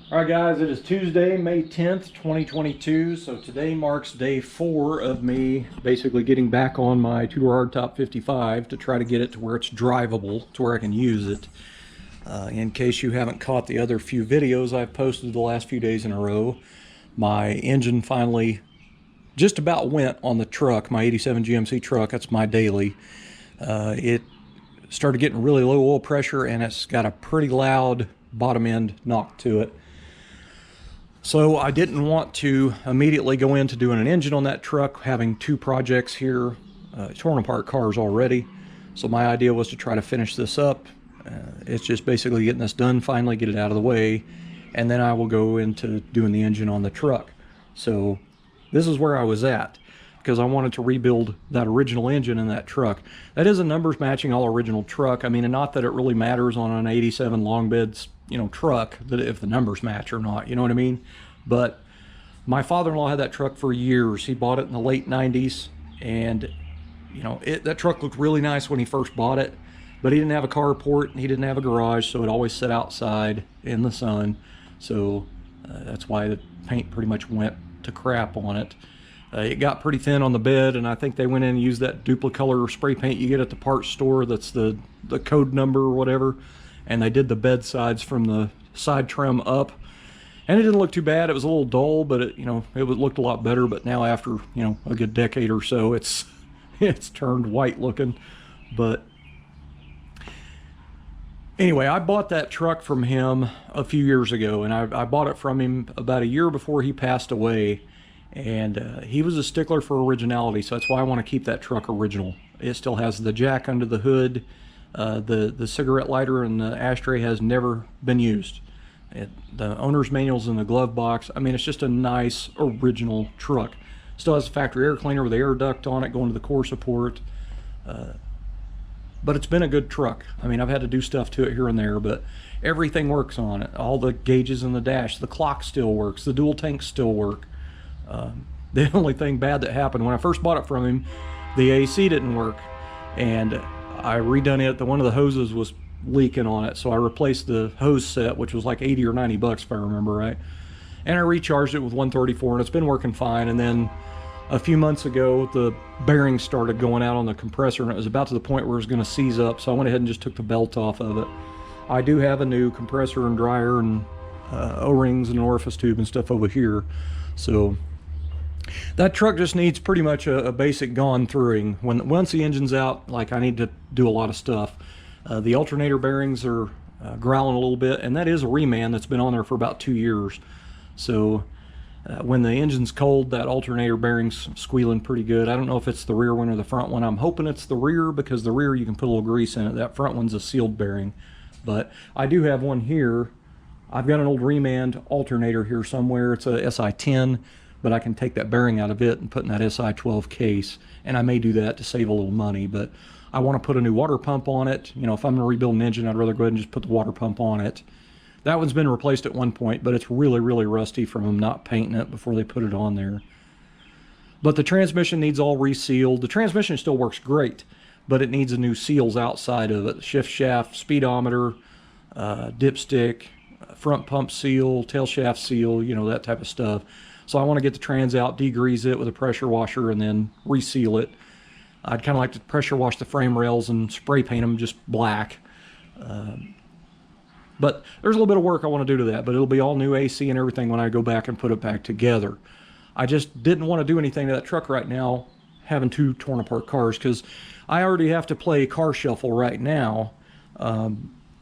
All right, guys, it is Tuesday, May 10th, 2022. So today marks day 4 of me basically getting back on my two-door hardtop 55 to try to get it to where it's drivable, to where I can use it. In case you haven't caught the other few videos I've posted the last few days in a row, my engine finally just about went on the truck, my 87 GMC truck. That's my daily. It started getting really low oil pressure, and it's got a pretty loud bottom end knock to it. So I didn't want to immediately go into doing an engine on that truck, having 2 projects here, torn apart cars already. So my idea was to try to finish this up. It's just basically getting this done, finally get it out of the way, and then I will go into doing the engine on the truck. So this is where I was at, because I wanted to rebuild that original engine in that truck. That is a numbers matching all original truck. I mean, and not that it really matters on an 87 long beds, truck, that if the numbers match or not, you know what I mean? But my father-in-law had that truck for years. He bought it in the late 90s, and that truck looked really nice when he first bought it, but he didn't have a carport and he didn't have a garage, so it always sat outside in the sun. So that's why the paint pretty much went to crap on it. It got pretty thin on the bed, and I think they went in and used that duplicolor spray paint you get at the parts store. That's the code number or whatever. And they did the bed sides from the side trim up, and it didn't look too bad. It was a little dull, but it looked a lot better. But now after a good decade or so, it's turned white looking. But anyway, I bought that truck from him a few years ago, and I bought it from him about a year before he passed away. And he was a stickler for originality, so that's why I want to keep that truck original. It still has the jack under the hood. The cigarette lighter and the ashtray has never been used. The owner's manual's in the glove box. I mean, it's just a nice original truck. Still has a factory air cleaner with the air duct on it going to the core support. But it's been a good truck. I mean, I've had to do stuff to it here and there, but everything works on it. All the gauges in the dash, the clock still works, the dual tanks still work. The only thing bad that happened when I first bought it from him, the AC didn't work, and I redone it. One of the hoses was leaking on it, so I replaced the hose set, which was like 80 or 90 bucks if I remember right, and I recharged it with 134, and it's been working fine. And then a few months ago, the bearings started going out on the compressor, and it was about to the point where it was going to seize up, so I went ahead and just took the belt off of it. I do have a new compressor and dryer and O-rings and an orifice tube and stuff over here, so that truck just needs pretty much a basic gone-throughing. Once the engine's out, like, I need to do a lot of stuff. The alternator bearings are growling a little bit, and that is a reman that's been on there for about 2 years. So when the engine's cold, that alternator bearing's squealing pretty good. I don't know if it's the rear one or the front one. I'm hoping it's the rear, because the rear you can put a little grease in it. That front one's a sealed bearing. But I do have one here. I've got an old reman alternator here somewhere. It's a SI-10. But I can take that bearing out of it and put in that SI-12 case, and I may do that to save a little money. But I want to put a new water pump on it. If I'm going to rebuild an engine, I'd rather go ahead and just put the water pump on it. That one's been replaced at one point, but it's really, really rusty from them not painting it before they put it on there. But the transmission needs all resealed. The transmission still works great, but it needs a new seals outside of it. Shift shaft, speedometer, dipstick, front pump seal, tail shaft seal, that type of stuff. So I want to get the trans out, degrease it with a pressure washer, and then reseal it. I'd kind of like to pressure wash the frame rails and spray paint them just black. But there's a little bit of work I want to do to that, but it'll be all new AC and everything when I go back and put it back together. I just didn't want to do anything to that truck right now, having 2 torn apart cars, because I already have to play car shuffle right now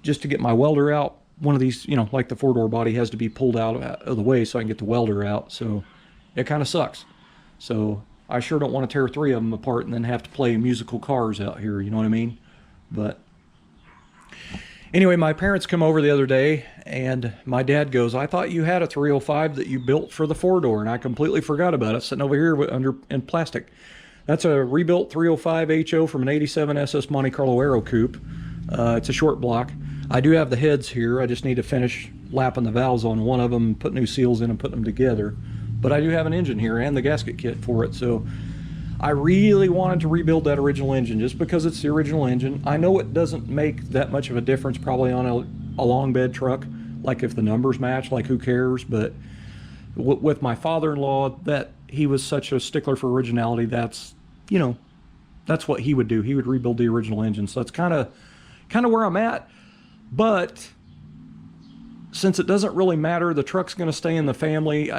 just to get my welder out. One of these, like the 4-door body, has to be pulled out of the way so I can get the welder out. So it kind of sucks. So I sure don't want to tear 3 of them apart and then have to play musical cars out here, you know what I mean? But anyway, my parents come over the other day, and my dad goes, "I thought you had a 305 that you built for the 4-door, and I completely forgot about it, sitting over here in plastic." That's a rebuilt 305 HO from an 87 SS Monte Carlo Aero Coupe. It's a short block. I do have the heads here. I just need to finish lapping the valves on one of them, put new seals in and put them together. But I do have an engine here and the gasket kit for it. So I really wanted to rebuild that original engine just because it's the original engine. I know it doesn't make that much of a difference probably on a long bed truck like if the numbers match, like who cares? But with my father-in-law, that he was such a stickler for originality, that's, you know, that's what he would do. He would rebuild the original engine. So that's kind of where I'm at. But since it doesn't really matter, the truck's going to stay in the family,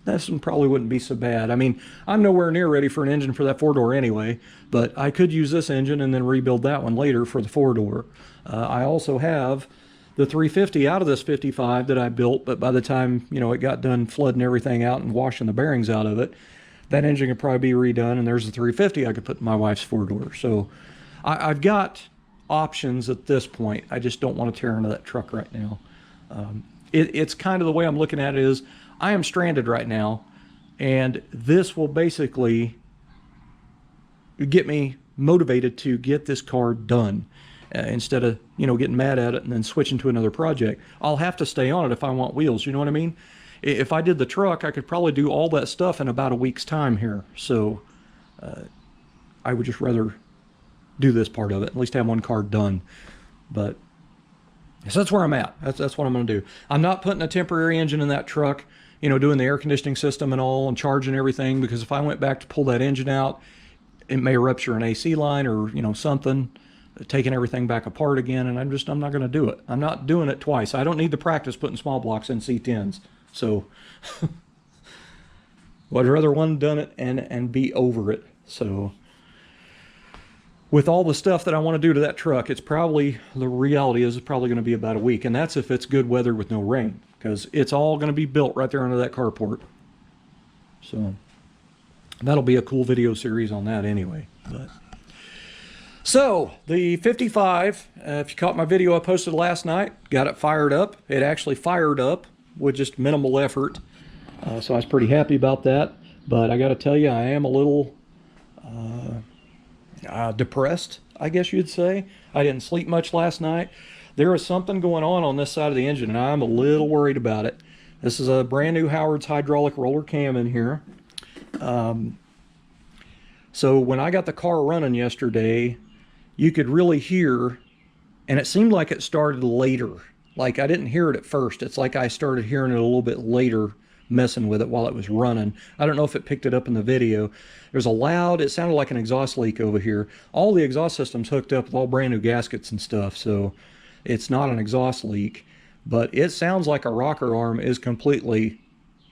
this one probably wouldn't be so bad. I mean, I'm nowhere near ready for an engine for that 4-door anyway, but I could use this engine and then rebuild that one later for the 4-door. I also have the 350 out of this 55 that I built, but by the time, it got done flooding everything out and washing the bearings out of it, that engine could probably be redone, and there's the 350 I could put in my wife's 4-door. So I've got options at this point. I just don't want to tear into that truck right now. It's kind of the way I'm looking at it is, I am stranded right now, and this will basically get me motivated to get this car done instead of, getting mad at it and then switching to another project. I'll have to stay on it if I want wheels, you know what I mean? If I did the truck, I could probably do all that stuff in about a week's time here. So I would just rather do this part of it, at least have one car done. But so that's where I'm at. That's what I'm going to do. I'm not putting a temporary engine in that truck, doing the air conditioning system and all and charging everything, because if I went back to pull that engine out, it may rupture an AC line or, something, taking everything back apart again, and I'm not going to do it. I'm not doing it twice. I don't need the practice putting small blocks in C10s. So I'd rather one done it and be over it. So with all the stuff that I want to do to that truck, the reality is it's probably going to be about a week, and that's if it's good weather with no rain, because it's all going to be built right there under that carport. So that'll be a cool video series on that anyway. So the 55, if you caught my video I posted last night, got it fired up. It actually fired up with just minimal effort. So I was pretty happy about that. But I got to tell you, I am a little depressed, I guess you'd say. I didn't sleep much last night. There is something going on this side of the engine, and I'm a little worried about it. This is a brand new Howard's hydraulic roller cam in here. So when I got the car running yesterday, you could really hear, and it seemed like it started later. Like I didn't hear it at first. It's like I started hearing it a little bit later, messing with it while it was running. I don't know if it picked it up in the video. There's it sounded like an exhaust leak over here. All the exhaust systems hooked up with all brand new gaskets and stuff, so it's not an exhaust leak, but it sounds like a rocker arm is completely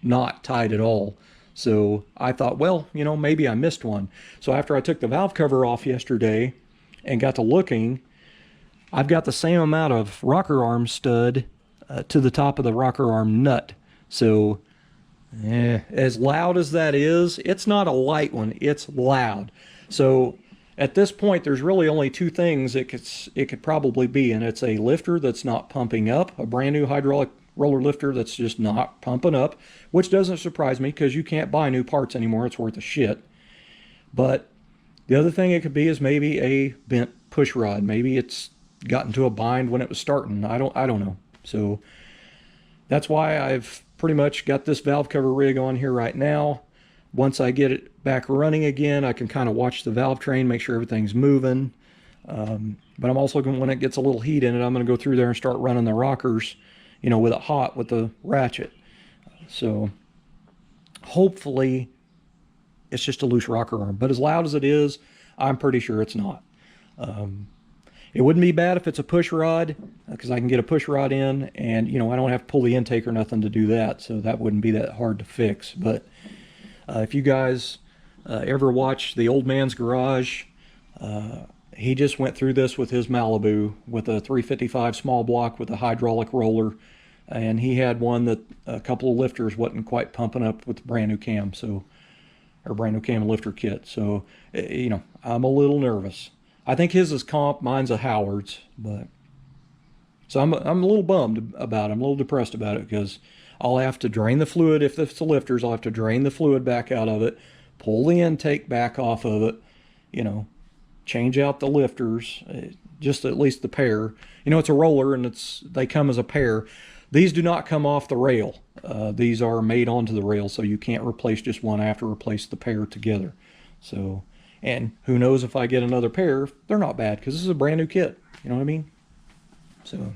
not tight at all. So I thought, well, maybe I missed one. So after I took the valve cover off yesterday and got to looking, I've got the same amount of rocker arm stud to the top of the rocker arm nut. So as loud as that is, it's not a light one, it's loud. So at this point, there's really only two things it could probably be, and it's a lifter that's not pumping up, a brand new hydraulic roller lifter that's just not pumping up, which doesn't surprise me because you can't buy new parts anymore. It's worth a shit. But the other thing it could be is maybe a bent push rod. Maybe it's gotten to a bind when it was starting. I don't know. So that's why I've pretty much got this valve cover rig on here right now. Once I get it back running again, I can kind of watch the valve train, make sure everything's moving. But I'm also going, when it gets a little heat in it, I'm going to go through there and start running the rockers, with it hot with the ratchet. So hopefully it's just a loose rocker arm. But as loud as it is, I'm pretty sure it's not. It wouldn't be bad if it's a push rod, because I can get a push rod in, and I don't have to pull the intake or nothing to do that, so that wouldn't be that hard to fix. But if you guys ever watch The Old Man's Garage, he just went through this with his Malibu with a 355 small block with a hydraulic roller, and he had one that a couple of lifters wasn't quite pumping up with the brand new cam, or brand new cam lifter kit. So I'm a little nervous. I think his is comp, mine's a Howard's, but so I'm a little bummed about it. I'm a little depressed about it, because I'll have to drain the fluid. If it's the lifters, I'll have to drain the fluid back out of it, pull the intake back off of it, change out the lifters, just at least the pair. It's a roller, and they come as a pair. These do not come off the rail. These are made onto the rail, so you can't replace just one. I have to replace the pair together. So, and who knows if I get another pair, they're not bad, because this is a brand new kit. You know what I mean? So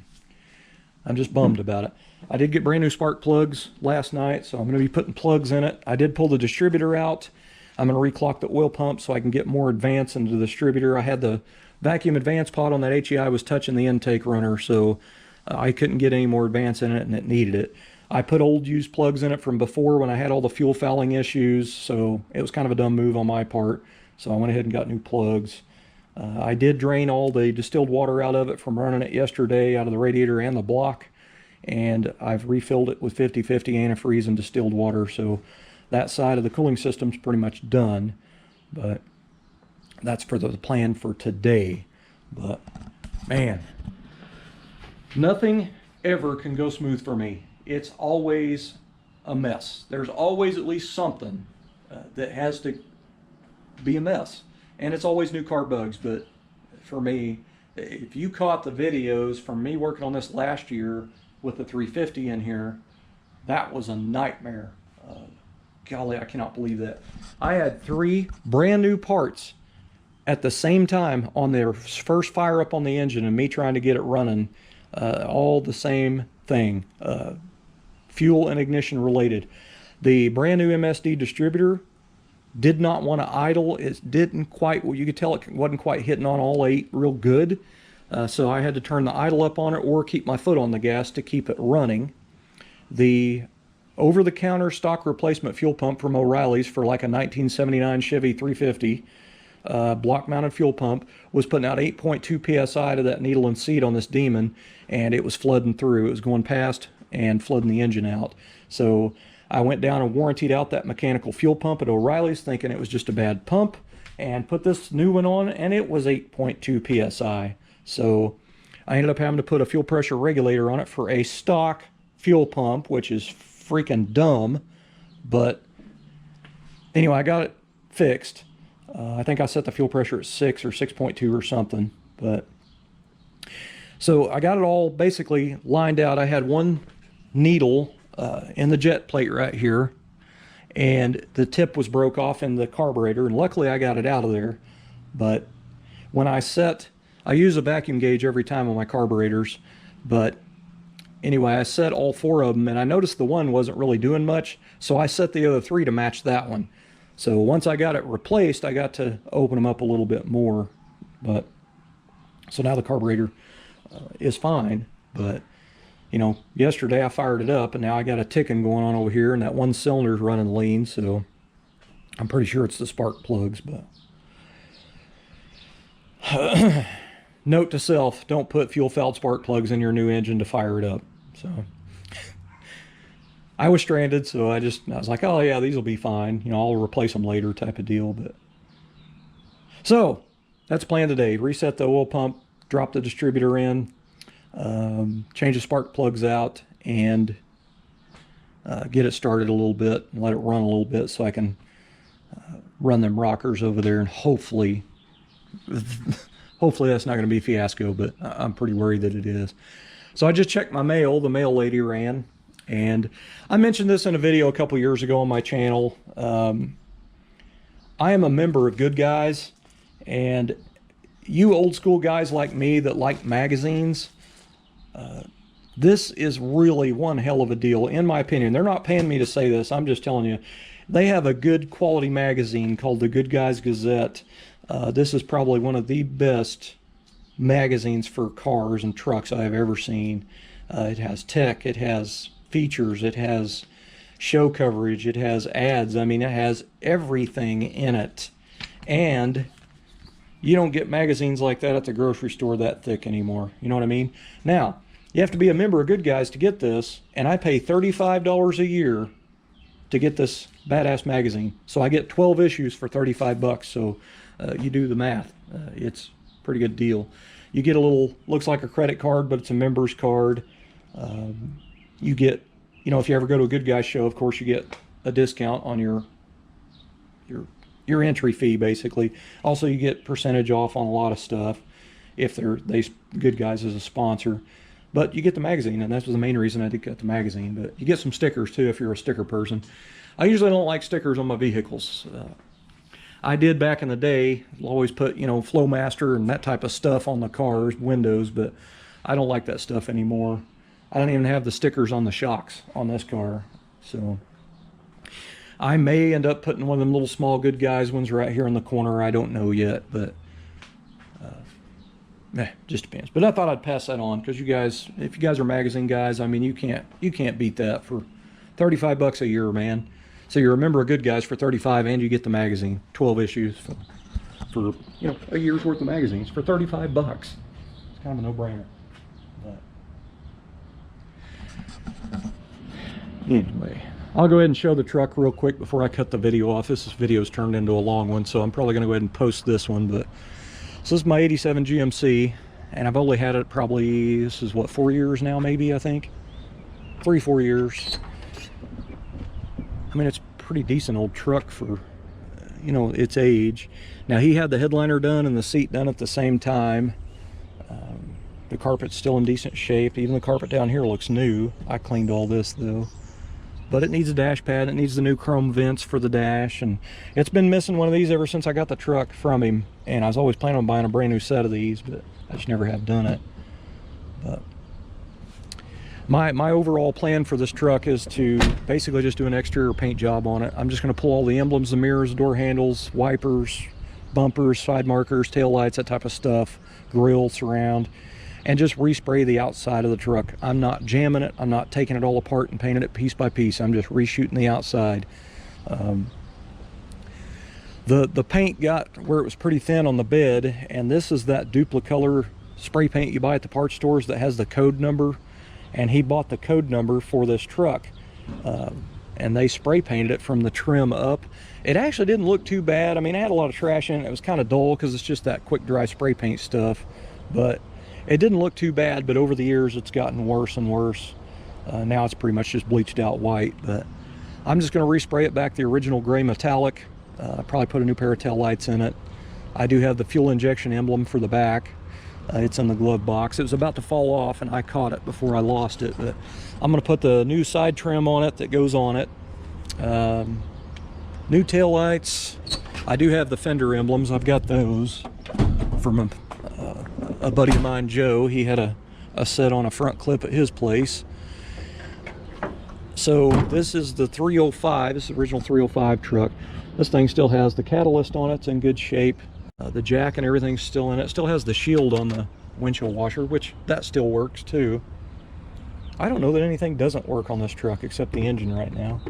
I'm just bummed about it. I did get brand new spark plugs last night, so I'm going to be putting plugs in it. I did pull the distributor out. I'm going to reclock the oil pump so I can get more advance into the distributor. I had the vacuum advance pod on that HEI was touching the intake runner, so I couldn't get any more advance in it, and it needed it. I put old used plugs in it from before when I had all the fuel fouling issues, so it was kind of a dumb move on my part. So I went ahead and got new plugs. I did drain all the distilled water out of it from running it yesterday out of the radiator and the block, and I've refilled it with 50/50 antifreeze and distilled water, so that side of the cooling system's pretty much done. But that's for the plan for today. But man, nothing ever can go smooth for me. It's always a mess. There's always at least something that has to be a mess. And it's always new car bugs. But for me, if you caught the videos from me working on this last year with the 350 in here, that was a nightmare. Golly, I cannot believe that. I had 3 brand new parts at the same time on their first fire up on the engine and me trying to get it running, all the same thing, fuel and ignition related. The brand new MSD distributor did not want to idle. It didn't quite, well, you could tell it wasn't quite hitting on all 8 real good. So I had to turn the idle up on it or keep my foot on the gas to keep it running. The over-the-counter stock replacement fuel pump from O'Reilly's for like a 1979 Chevy 350 block-mounted fuel pump was putting out 8.2 psi to that needle and seat on this demon, and it was flooding through. It was going past and flooding the engine out. So I went down and warrantied out that mechanical fuel pump at O'Reilly's, thinking it was just a bad pump, and put this new one on, and it was 8.2 psi. So I ended up having to put a fuel pressure regulator on it for a stock fuel pump, which is freaking dumb. But anyway, I got it fixed. I think I set the fuel pressure at 6 or 6.2 or something. But so I got it all basically lined out. I had one needle in the jet plate right here, and the tip was broke off in the carburetor, and luckily I got it out of there. But when I use a vacuum gauge every time on my carburetors, but anyway, I set all 4 of them, and I noticed the one wasn't really doing much, so I set the other 3 to match that one. So once I got it replaced, I got to open them up a little bit more. But so now the carburetor is fine. But you know, yesterday I fired it up, and now I got a ticking going on over here, and that one cylinder's running lean, so I'm pretty sure it's the spark plugs. But note to self, don't put fuel fouled spark plugs in your new engine to fire it up. So I was stranded, so I was like, oh yeah, these will be fine. You know, I'll replace them later type of deal. But so that's the plan today. Reset the oil pump, drop the distributor in, change the spark plugs out, and get it started a little bit and let it run a little bit so I can run them rockers over there, and hopefully that's not going to be a fiasco, but I'm pretty worried that it is. So I just checked my mail. The mail lady ran, and I mentioned this in a video a couple years ago on my channel. I am a member of Goodguys, and you old school guys like me that like magazines, this is really one hell of a deal, in my opinion. They're not paying me to say this. I'm just telling you. They have a good quality magazine called the Goodguys Gazette. This is probably one of the best magazines for cars and trucks I have ever seen. It has tech, it has features, it has show coverage, it has ads. I mean, it has everything in it. And you don't get magazines like that at the grocery store that thick anymore. You know what I mean? Now, you have to be a member of Goodguys to get this, and I pay $35 a year to get this badass magazine. So I get 12 issues for 35 bucks. So you do the math. It's a pretty good deal. You get a little, looks like a credit card, but it's a member's card. You get, you know, if you ever go to a Goodguys show, of course you get a discount on your entry fee, basically. Also, you get percentage off on a lot of stuff if Goodguys is a sponsor. But you get the magazine, and that was the main reason I did get the magazine. But you get some stickers too if you're a sticker person. I usually don't like stickers on my vehicles. I did back in the day. Always put, you know, Flowmaster and that type of stuff on the cars, windows, but I don't like that stuff anymore. I don't even have the stickers on the shocks on this car. So I may end up putting one of them little small Goodguys ones right here in the corner. I don't know yet, but just depends. But I thought I'd pass that on because you guys, if you guys are magazine guys, I mean, you can't beat that for 35 bucks a year, man. So you're a member of Goodguys for 35 and you get the magazine, 12 issues for you know, a year's worth of magazines for 35 bucks. It's kind of a no-brainer. But anyway, I'll go ahead and show the truck real quick before I cut the video off. This video's turned into a long one, so I'm probably going to go ahead and post this one. But so this is my 87 GMC, and I've only had it probably, this is what, 4 years now, maybe, I think? 3-4 years. I mean, it's a pretty decent old truck for, you know, its age. Now, he had the headliner done and the seat done at the same time. The carpet's still in decent shape. Even the carpet down here looks new. I cleaned all this, though. But it needs a dash pad. It needs the new chrome vents for the dash. And it's been missing one of these ever since I got the truck from him. And I was always planning on buying a brand new set of these, but I just never have done it. But my overall plan for this truck is to basically just do an exterior paint job on it. I'm just going to pull all the emblems, the mirrors, door handles, wipers, bumpers, side markers, tail lights, that type of stuff, grill, surround, and just respray the outside of the truck. I'm not jamming it. I'm not taking it all apart and painting it piece by piece. I'm just reshooting the outside. The paint got where it was pretty thin on the bed, and this is that Duplicolor spray paint you buy at the parts stores that has the code number, and he bought the code number for this truck. And they spray painted it from the trim up. It actually didn't look too bad. I mean, I had a lot of trash in it. It was kind of dull because it's just that quick dry spray paint stuff, but it didn't look too bad. But over the years it's gotten worse and worse. Now it's pretty much just bleached out white, but I'm just going to respray it back the original gray metallic. Probably put a new pair of tail lights in it. I do have the fuel injection emblem for the back. It's in the glove box. It was about to fall off and I caught it before I lost it, but I'm going to put the new side trim on it that goes on it. New tail lights. I do have the fender emblems. I've got those from a buddy of mine, Joe. He had a set on a front clip at his place. So this is the 305. This is the original 305 truck. This thing still has the catalyst on it. It's in good shape. The jack and everything's still in it. It still has the shield on the windshield washer, which that still works too. I don't know that anything doesn't work on this truck except the engine right now.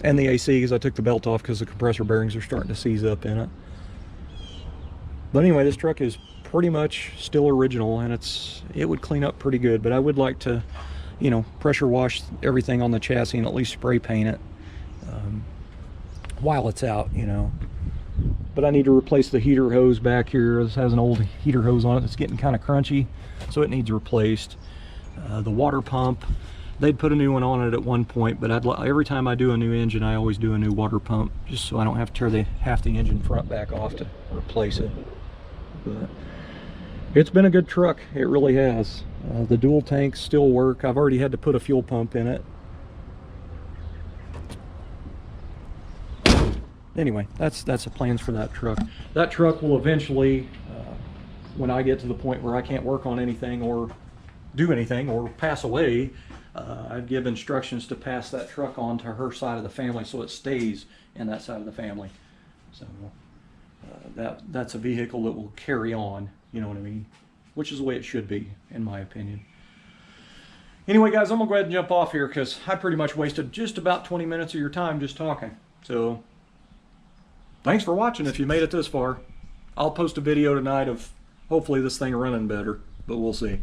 And the AC, because I took the belt off because the compressor bearings are starting to seize up in it. But anyway, this truck is pretty much still original, and it would clean up pretty good, but I would like to, you know, pressure wash everything on the chassis and at least spray paint it while it's out, you know. But I need to replace the heater hose back here. This has an old heater hose on it that's getting kind of crunchy, so it needs replaced. The water pump, they'd put a new one on it at one point, but every time I do a new engine, I always do a new water pump, just so I don't have to tear half the engine front back off to replace it. But it's been a good truck. It really has. The dual tanks still work. I've already had to put a fuel pump in it. Anyway, that's the plans for that truck. That truck will eventually, when I get to the point where I can't work on anything or do anything or pass away, I've given instructions to pass that truck on to her side of the family so it stays in that side of the family. So that's a vehicle that will carry on, you know what I mean? Which is the way it should be, in my opinion. Anyway, guys, I'm gonna go ahead and jump off here because I pretty much wasted just about 20 minutes of your time just talking. So thanks for watching if you made it this far. I'll post a video tonight of hopefully this thing running better, but we'll see.